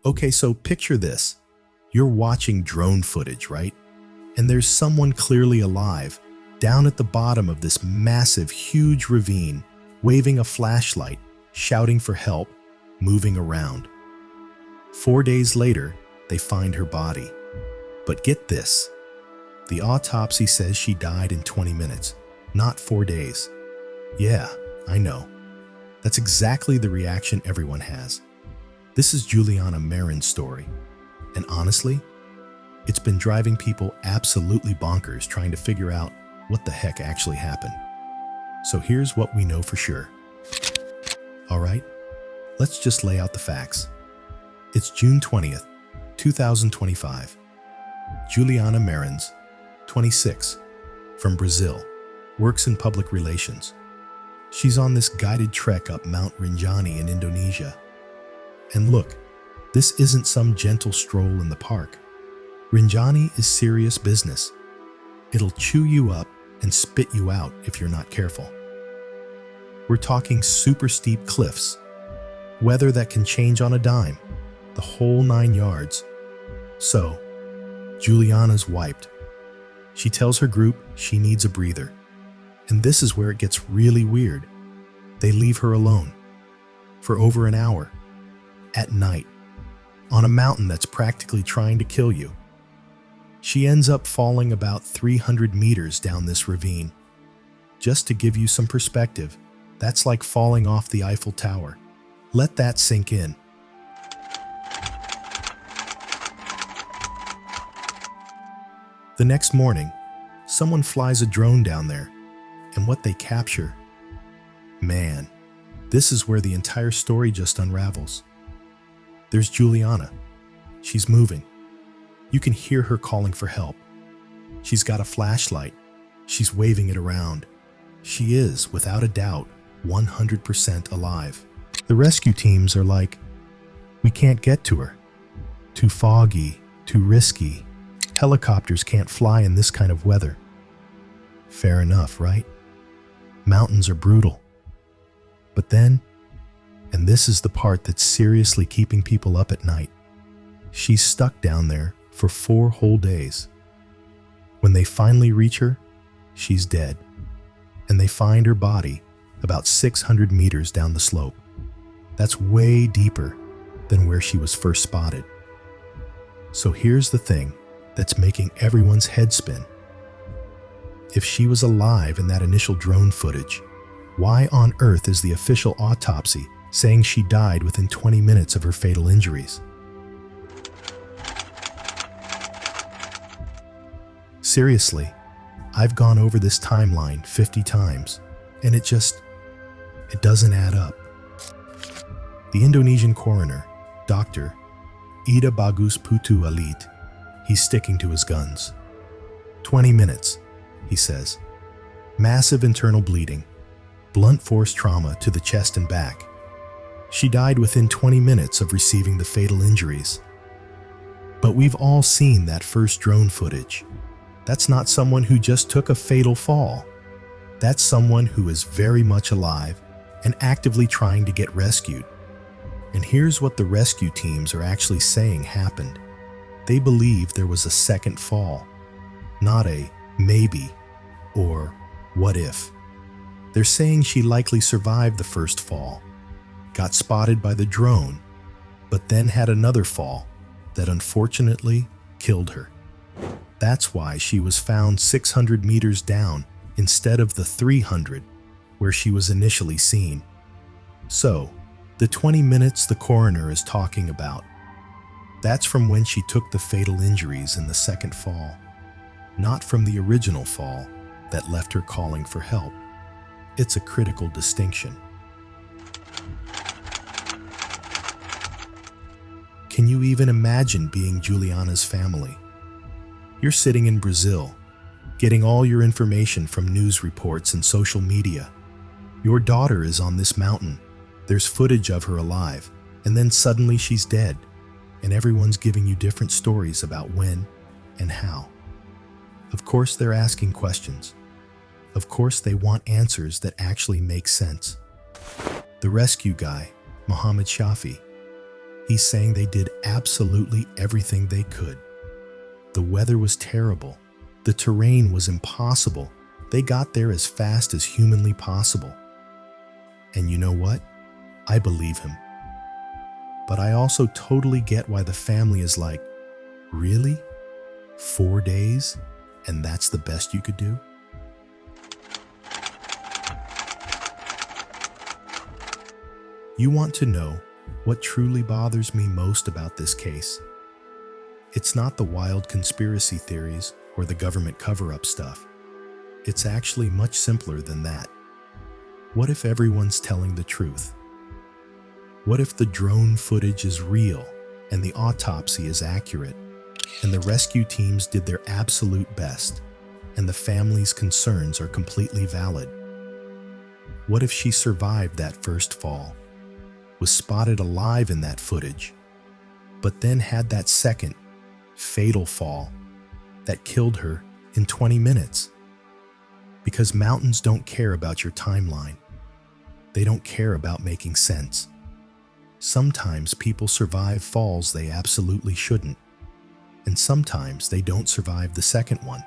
Okay, so picture this. You're watching drone footage, right? And there's someone clearly alive down at the bottom of this massive, huge ravine, waving a flashlight, shouting for help, moving around. 4 days later, they find her body. But get this, the autopsy says she died in 20 minutes, not 4 days. Yeah, I know. That's exactly the reaction everyone has. This is Juliana Marins' story. And honestly, it's been driving people absolutely bonkers trying to figure out what the heck actually happened. So here's what we know for sure. All right, let's just lay out the facts. It's June 20th, 2025. Juliana Marins, 26, from Brazil, works in public relations. She's on this guided trek up Mount Rinjani in Indonesia. And look, this isn't some gentle stroll in the park. Rinjani is serious business. It'll chew you up and spit you out if you're not careful. We're talking super steep cliffs, weather that can change on a dime, the whole 9 yards. So, Juliana's wiped. She tells her group she needs a breather. And this is where it gets really weird. They leave her alone for over an hour, at night, on a mountain that's practically trying to kill you. She ends up falling about 300 meters down this ravine. Just to give you some perspective, that's like falling off the Eiffel Tower. Let that sink in. The next morning, someone flies a drone down there, and what they capture, man, this is where the entire story just unravels. There's Juliana. She's moving. You can hear her calling for help. She's got a flashlight. She's waving it around. She is, without a doubt, 100% alive. The rescue teams are like, we can't get to her. Too foggy, too risky. Helicopters can't fly in this kind of weather. Fair enough, right? Mountains are brutal. But then, and this is the part that's seriously keeping people up at night, she's stuck down there for 4 whole days. When they finally reach her, she's dead, and they find her body about 600 meters down the slope. That's way deeper than where she was first spotted. So here's the thing that's making everyone's head spin. If she was alive in that initial drone footage, why on earth is the official autopsy saying she died within 20 minutes of her fatal injuries? Seriously, I've gone over this timeline 50 times, and it doesn't add up. The Indonesian coroner, Dr. Ida Bagus Putu Alit, he's sticking to his guns. 20 minutes, he says. Massive internal bleeding, blunt force trauma to the chest and back. She died within 20 minutes of receiving the fatal injuries. But we've all seen that first drone footage. That's not someone who just took a fatal fall. That's someone who is very much alive and actively trying to get rescued. And here's what the rescue teams are actually saying happened. They believe there was a second fall, not a maybe or what if. They're saying she likely survived the first fall, got spotted by the drone, but then had another fall that unfortunately killed her. That's why she was found 600 meters down instead of the 300 where she was initially seen. So, the 20 minutes the coroner is talking about, that's from when she took the fatal injuries in the second fall, not from the original fall that left her calling for help. It's a critical distinction. Can you even imagine being Juliana's family? You're sitting in Brazil, getting all your information from news reports and social media. Your daughter is on this mountain. There's footage of her alive, and then suddenly she's dead, and everyone's giving you different stories about when and how. Of course they're asking questions. Of course they want answers that actually make sense. The rescue guy, Mohammed Shafi, He's saying they did absolutely everything they could. The weather was terrible. The terrain was impossible. They got there as fast as humanly possible. And you know what? I believe him. But I also totally get why the family is like, really? 4 days? And that's the best you could do? You want to know what truly bothers me most about this case? It's not the wild conspiracy theories or the government cover-up stuff. It's actually much simpler than that. What if everyone's telling the truth? What if the drone footage is real and the autopsy is accurate and the rescue teams did their absolute best and the family's concerns are completely valid? What if she survived that first fall, was spotted alive in that footage, but then had that second, fatal fall that killed her in 20 minutes? Because mountains don't care about your timeline. They don't care about making sense. Sometimes people survive falls they absolutely shouldn't, and sometimes they don't survive the second one.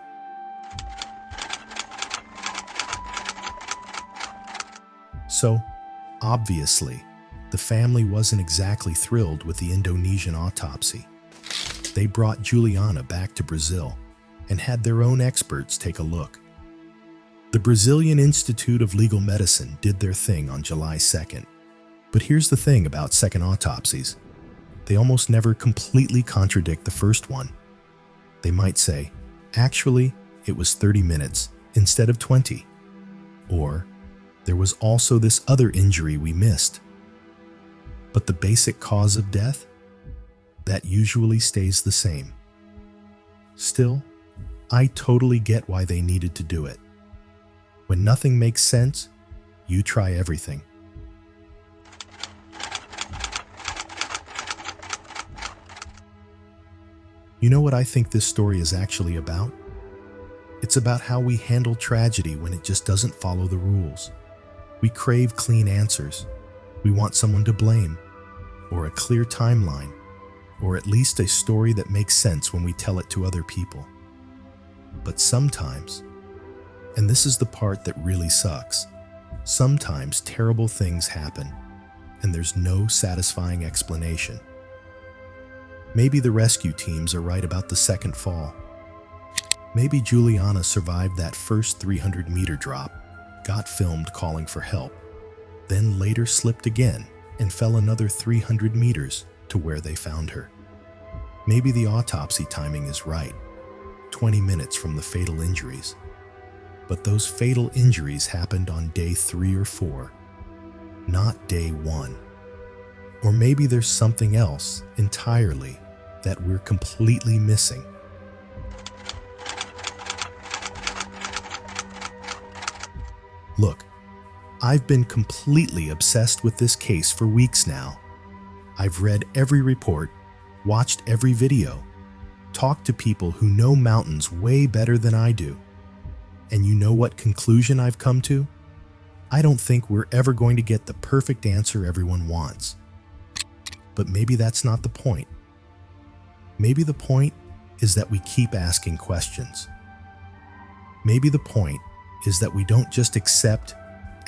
So, obviously, the family wasn't exactly thrilled with the Indonesian autopsy. They brought Juliana back to Brazil and had their own experts take a look. The Brazilian Institute of Legal Medicine did their thing on July 2nd. But here's the thing about second autopsies. They almost never completely contradict the first one. They might say, actually, it was 30 minutes instead of 20. Or, there was also this other injury we missed. But the basic cause of death? That usually stays the same. Still, I totally get why they needed to do it. When nothing makes sense, you try everything. You know what I think this story is actually about? It's about how we handle tragedy when it just doesn't follow the rules. We crave clean answers. We want someone to blame, or a clear timeline, or at least a story that makes sense when we tell it to other people. But sometimes, and this is the part that really sucks, sometimes terrible things happen, and there's no satisfying explanation. Maybe the rescue teams are right about the second fall. Maybe Juliana survived that first 300-meter drop, got filmed calling for help, then later slipped again and fell another 300 meters to where they found her. Maybe the autopsy timing is right, 20 minutes from the fatal injuries. But those fatal injuries happened on day 3 or 4, not day 1. Or maybe there's something else entirely that we're completely missing. Look, I've been completely obsessed with this case for weeks now. I've read every report, watched every video, talked to people who know mountains way better than I do. And you know what conclusion I've come to? I don't think we're ever going to get the perfect answer everyone wants. But maybe that's not the point. Maybe the point is that we keep asking questions. Maybe the point is that we don't just accept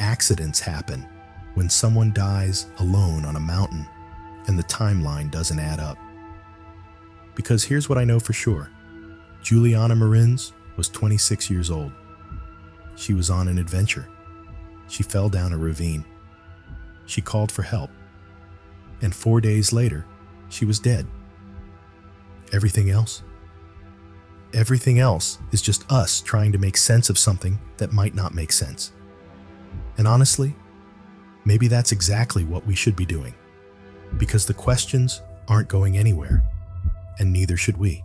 accidents happen when someone dies alone on a mountain and the timeline doesn't add up. Because here's what I know for sure. Juliana Marins was 26 years old. She was on an adventure. She fell down a ravine. She called for help. And 4 days later, she was dead. Everything else? Everything else is just us trying to make sense of something that might not make sense. And honestly, maybe that's exactly what we should be doing. Because the questions aren't going anywhere, and neither should we.